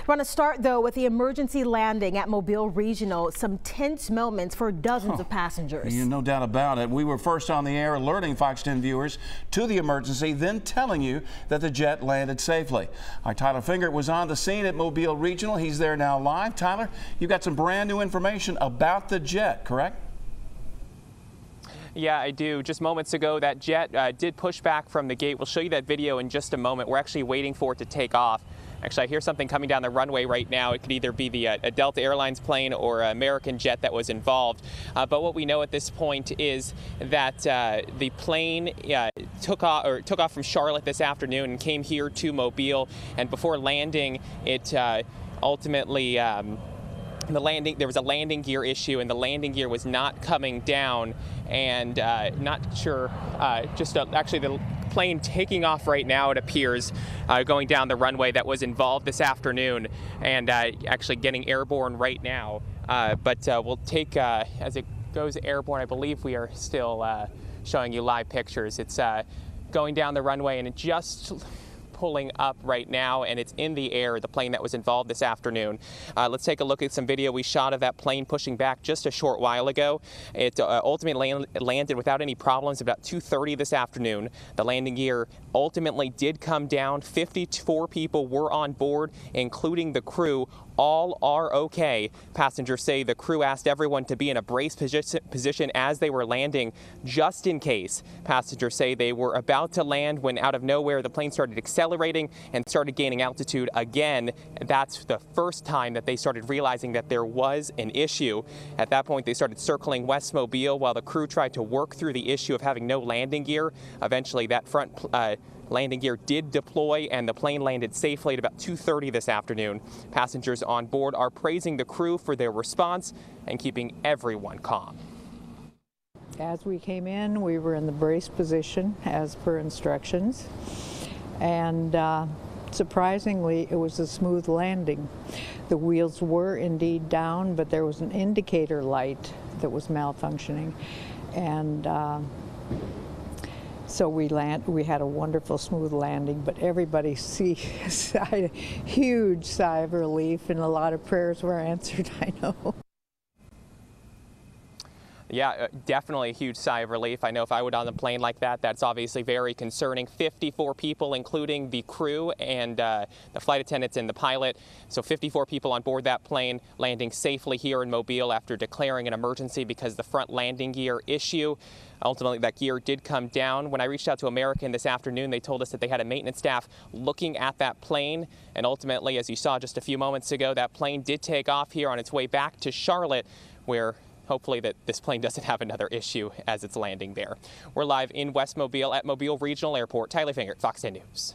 I want to start, though, with the emergency landing at Mobile Regional. Some tense moments for dozens of passengers. No doubt about it. We were first on the air alerting Fox 10 viewers to the emergency, then telling you that the jet landed safely. Our Tyler Fingert was on the scene at Mobile Regional. He's there now live. Tyler, you've got some brand new information about the jet, correct? Yeah, I do. Just moments ago, that jet did push back from the gate. We'll show you that video in just a moment. We're actually waiting for it to take off. Actually, I hear something coming down the runway right now. It could either be the a Delta Airlines plane or an American jet that was involved. But what we know at this point is that the plane took off from Charlotte this afternoon and came here to Mobile. And before landing, it ultimately there was a landing gear issue, and the landing gear was not coming down, and not sure. Actually, the plane taking off right now, it appears, going down the runway that was involved this afternoon, and actually getting airborne right now. But we'll take as it goes airborne. I believe we are still showing you live pictures. It's going down the runway, and it just pulling up right now, and it's in the air, the plane that was involved this afternoon. Let's take a look at some video we shot of that plane pushing back just a short while ago. It ultimately landed without any problems about 2:30 this afternoon. The landing gear ultimately did come down. 54 people were on board, including the crew. All are okay. Passengers say the crew asked everyone to be in a brace position as they were landing, just in case. Passengers say they were about to land when out of nowhere the plane started accelerating and started gaining altitude again. That's the first time that they started realizing that there was an issue. At that point, they started circling West Mobile while the crew tried to work through the issue of having no landing gear. Eventually, that front landing gear did deploy, and the plane landed safely at about 2:30 this afternoon. Passengers on board are praising the crew for their response and keeping everyone calm. As we came in, we were in the brace position as per instructions, and surprisingly, it was a smooth landing. The wheels were indeed down, but there was an indicator light that was malfunctioning, and so we had a wonderful smooth landing, but everybody sighed a huge sigh of relief, and a lot of prayers were answered, I know. Yeah, definitely a huge sigh of relief. I know if I were on a plane like that, that's obviously very concerning. 54 people, including the crew and the flight attendants and the pilot. So 54 people on board that plane, landing safely here in Mobile after declaring an emergency because the front landing gear issue. Ultimately, that gear did come down. When I reached out to American this afternoon, they told us that they had a maintenance staff looking at that plane. And ultimately, as you saw just a few moments ago, that plane did take off here on its way back to Charlotte, where hopefully that this plane doesn't have another issue as it's landing there. We're live in West Mobile at Mobile Regional Airport. Tyler Fingert, Fox 10 News.